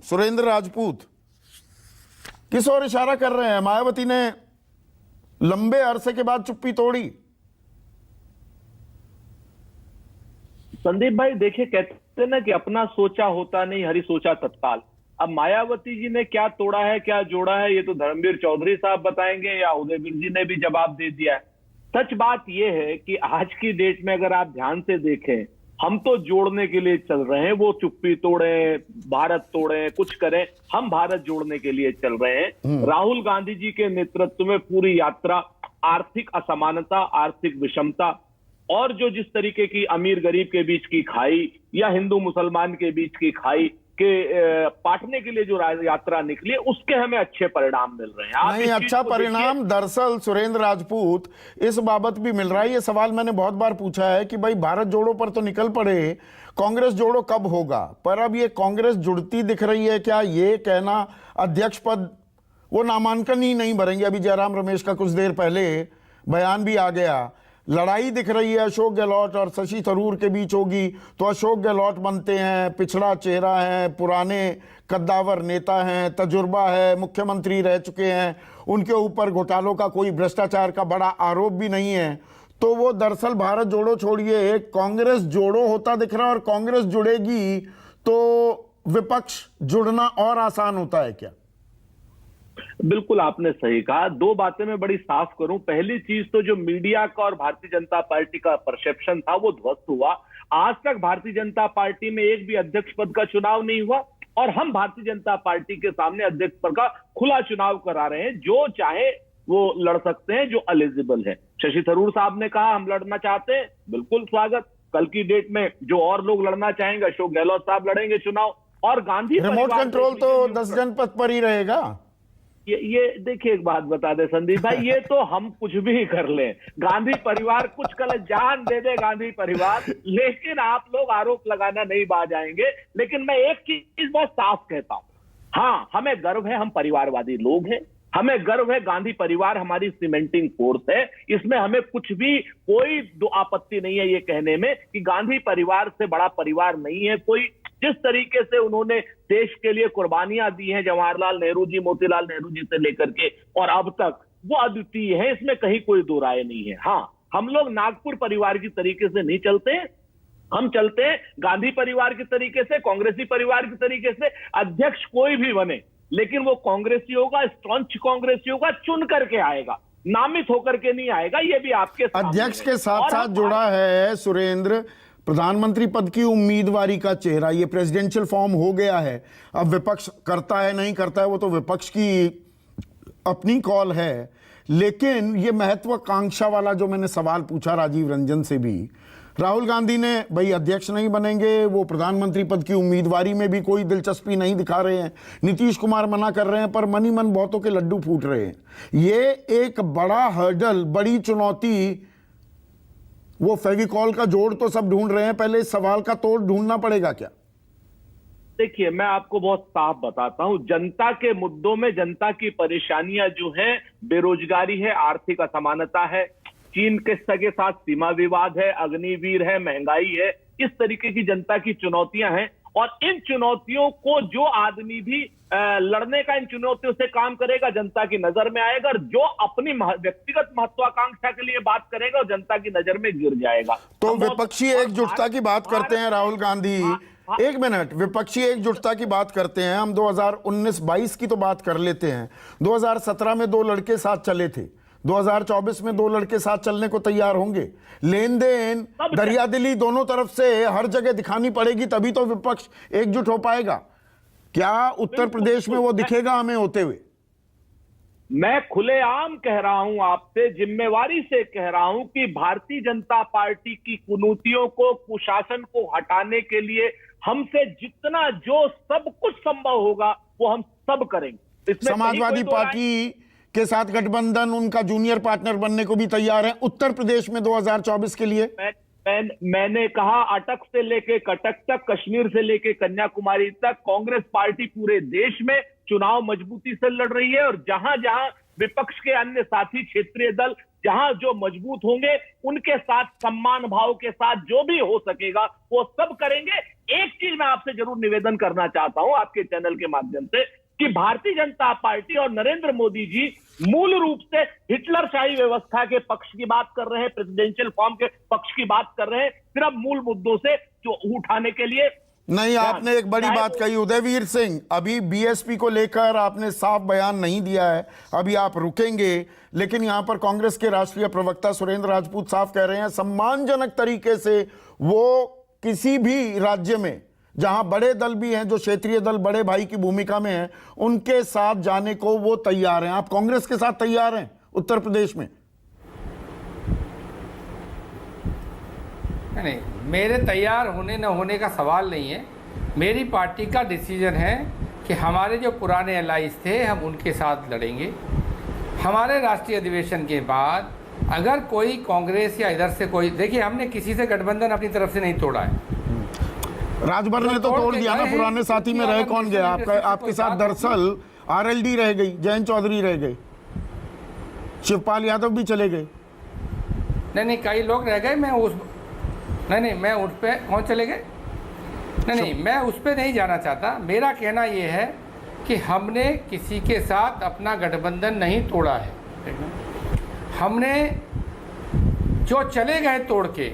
सुरेंद्र राजपूत किस ओर इशारा कर रहे हैं? मायावती ने लंबे अरसे के बाद चुप्पी तोड़ी। संदीप भाई देखिए, कहते हैं ना कि अपना सोचा होता नहीं, हरि सोचा तत्काल। अब मायावती जी ने क्या तोड़ा है, क्या जोड़ा है, ये तो धर्मवीर चौधरी साहब बताएंगे या उदयवीर जी ने भी जवाब दे दिया है। सच बात यह है कि आज की डेट में अगर आप ध्यान से देखें, हम तो जोड़ने के लिए चल रहे हैं। वो चुप्पी तोड़े, भारत तोड़े, कुछ करें, हम भारत जोड़ने के लिए चल रहे हैं। राहुल गांधी जी के नेतृत्व में पूरी यात्रा आर्थिक असमानता, आर्थिक विषमता और जो जिस तरीके की अमीर गरीब के बीच की खाई या हिंदू मुसलमान के बीच की खाई के पाटने के लिए जो यात्रा निकली, उसके हमें अच्छे परिणाम मिल रहे हैं। नहीं, अच्छा परिणाम दरअसल सुरेंद्र राजपूत इस बाबत भी मिल रहा है। ये सवाल मैंने बहुत बार पूछा है कि भाई भारत जोड़ो पर तो निकल पड़े, कांग्रेस जोड़ो कब होगा? पर अब ये कांग्रेस जुड़ती दिख रही है क्या? ये कहना अध्यक्ष पद वो नामांकन ही नहीं भरेंगे। अभी जयराम रमेश का कुछ देर पहले बयान भी आ गया। लड़ाई दिख रही है अशोक गहलोत और शशि थरूर के बीच होगी तो अशोक गहलोत बनते हैं, पिछड़ा चेहरा है, पुराने कद्दावर नेता हैं, तजुर्बा है, मुख्यमंत्री रह चुके हैं, उनके ऊपर घोटालों का कोई भ्रष्टाचार का बड़ा आरोप भी नहीं है। तो वो दरअसल भारत जोड़ो छोड़िए कांग्रेस जोड़ो होता दिख रहा है। और कांग्रेस जुड़ेगी तो विपक्ष जुड़ना और आसान होता है क्या? बिल्कुल आपने सही कहा। दो बातें मैं बड़ी साफ करूं। पहली चीज तो जो मीडिया का और भारतीय जनता पार्टी का परसेप्शन था वो ध्वस्त हुआ। आज तक भारतीय जनता पार्टी में एक भी अध्यक्ष पद का चुनाव नहीं हुआ और हम भारतीय जनता पार्टी के सामने अध्यक्ष पद का खुला चुनाव करा रहे हैं। जो चाहे वो लड़ सकते हैं, जो एलिजिबल है। शशि थरूर साहब ने कहा हम लड़ना चाहते हैं, बिल्कुल स्वागत। कल की डेट में जो और लोग लड़ना चाहेंगे, अशोक गहलोत साहब लड़ेंगे चुनाव। और गांधी रिमोट कंट्रोल तो 10 जनपद पर ही रहेगा। ये देखिए, एक बात बता दे संदीप भाई, ये तो हम कुछ भी कर लें, गांधी परिवार कुछ कर, जान दे दे गांधी परिवार, लेकिन आप लोग आरोप लगाना नहीं बाज आएंगे। लेकिन मैं एक चीज बहुत साफ कहता हूं, हाँ हमें गर्व है, हम परिवारवादी लोग हैं, हमें गर्व है, गांधी परिवार हमारी सीमेंटिंग फोर्स है। इसमें हमें कुछ भी कोई आपत्ति नहीं है ये कहने में कि गांधी परिवार से बड़ा परिवार नहीं है कोई। जिस तरीके से उन्होंने देश के लिए कुर्बानियां दी हैं, जवाहरलाल नेहरू जी, मोतीलाल नेहरू जी से लेकर के और अब तक, वो अद्वितीय है, इसमें कहीं कोई दो राय नहीं है। हाँ, हम लोग नागपुर परिवार की तरीके से नहीं चलते हैं, हम चलते हैं गांधी परिवार के तरीके से, कांग्रेसी परिवार के तरीके से। अध्यक्ष कोई भी बने लेकिन वो कांग्रेसी होगा, स्टॉन्च कांग्रेसी होगा, चुन करके आएगा, नामित होकर के नहीं आएगा। ये भी आपके अध्यक्ष के साथ साथ जुड़ा है सुरेंद्र प्रधानमंत्री पद की उम्मीदवारी का चेहरा। ये प्रेसिडेंशियल फॉर्म हो गया है। अब विपक्ष करता है नहीं करता है वो तो विपक्ष की अपनी कॉल है। लेकिन ये महत्वाकांक्षा वाला जो मैंने सवाल पूछा राजीव रंजन से भी, राहुल गांधी ने भाई अध्यक्ष नहीं बनेंगे, वो प्रधानमंत्री पद की उम्मीदवारी में भी कोई दिलचस्पी नहीं दिखा रहे हैं, नीतीश कुमार मना कर रहे हैं, पर मन ही मन बहुतों के लड्डू फूट रहे हैं। ये एक बड़ा हर्डल, बड़ी चुनौती। वो फेविकॉल का जोड़ तो सब ढूंढ रहे हैं, पहले इस सवाल का तोड़ ढूंढना पड़ेगा क्या? देखिए, मैं आपको बहुत साफ बताता हूं, जनता के मुद्दों में जनता की परेशानियां जो हैं, बेरोजगारी है, आर्थिक असमानता है, चीन के साथ सीमा विवाद है, अग्निवीर है, महंगाई है, इस तरीके की जनता की चुनौतियां हैं। और इन चुनौतियों को जो आदमी भी लड़ने का, इन चुनौतियों से काम करेगा, जनता की नजर में आएगा। और जो अपनी व्यक्तिगत महत्वाकांक्षा के लिए बात करेगा, और जनता की नजर में गिर जाएगा। तो विपक्षी एकजुटता की बात करते हैं राहुल गांधी। एक मिनट, विपक्षी एकजुटता की बात करते हैं हम, 2019-22 की तो बात कर लेते हैं। 2017 में 2 लड़के साथ चले थे, 2024 में 2 लड़के साथ चलने को तैयार होंगे। लेन देन, दरियादिली दोनों तरफ से हर जगह दिखानी पड़ेगी, तभी तो विपक्ष एकजुट हो पाएगा। क्या उत्तर प्रदेश में वो दिखेगा हमें होते हुए? मैं खुलेआम कह रहा हूं आपसे, जिम्मेवारी से कह रहा हूं कि भारतीय जनता पार्टी की कुनीतियों को, कुशासन को हटाने के लिए हमसे जितना जो सब कुछ संभव होगा वो हम सब करेंगे। समाजवादी पार्टी के साथ गठबंधन उनका जूनियर पार्टनर बनने को भी तैयार है उत्तर प्रदेश में 2024 के लिए। मैंने कहा, अटक से लेके कटक तक, कश्मीर से लेके कन्याकुमारी तक, कांग्रेस पार्टी पूरे देश में चुनाव मजबूती से लड़ रही है। और जहां जहां विपक्ष के अन्य साथी क्षेत्रीय दल जहां जो मजबूत होंगे, उनके साथ सम्मान भाव के साथ जो भी हो सकेगा वो सब करेंगे। एक चीज मैं आपसे जरूर निवेदन करना चाहता हूं आपके चैनल के माध्यम से कि भारतीय जनता पार्टी और नरेंद्र मोदी जी मूल रूप से हिटलरशाही व्यवस्था के पक्ष की बात कर रहे हैं, प्रेसिडेंशियल फॉर्म के पक्ष की बात कर रहे हैं, सिर्फ मूल मुद्दों से जो उठाने के लिए नहीं। आपने एक बड़ी बात कही उदयवीर सिंह, अभी बीएसपी को लेकर आपने साफ बयान नहीं दिया है, अभी आप रुकेंगे, लेकिन यहां पर कांग्रेस के राष्ट्रीय प्रवक्ता सुरेंद्र राजपूत साफ कह रहे हैं सम्मानजनक तरीके से वो किसी भी राज्य में जहां बड़े दल भी हैं, जो क्षेत्रीय दल बड़े भाई की भूमिका में हैं, उनके साथ जाने को वो तैयार हैं। आप कांग्रेस के साथ तैयार हैं उत्तर प्रदेश में? नहीं, मेरे तैयार होने न होने का सवाल नहीं है। मेरी पार्टी का डिसीजन है कि हमारे जो पुराने एलाइज थे हम उनके साथ लड़ेंगे। हमारे राष्ट्रीय अधिवेशन के बाद अगर कोई कांग्रेस या इधर से कोई, देखिए हमने किसी से गठबंधन अपनी तरफ से नहीं तोड़ा है। राजभर ने तो तोड़ दिया ना, पुराने साथी में रह कौन गया आपका? आपके साथ दरअसल आरएलडी रह गई, जयंत चौधरी रह गए, शिवपाल यादव भी चले गए। नहीं, कई लोग रह गए। मैं उस पे कौन चले गए? नहीं, मैं उस पे नहीं जाना चाहता। मेरा कहना ये है कि हमने किसी के साथ अपना गठबंधन नहीं तोड़ा है। हमने जो चले गए तोड़ के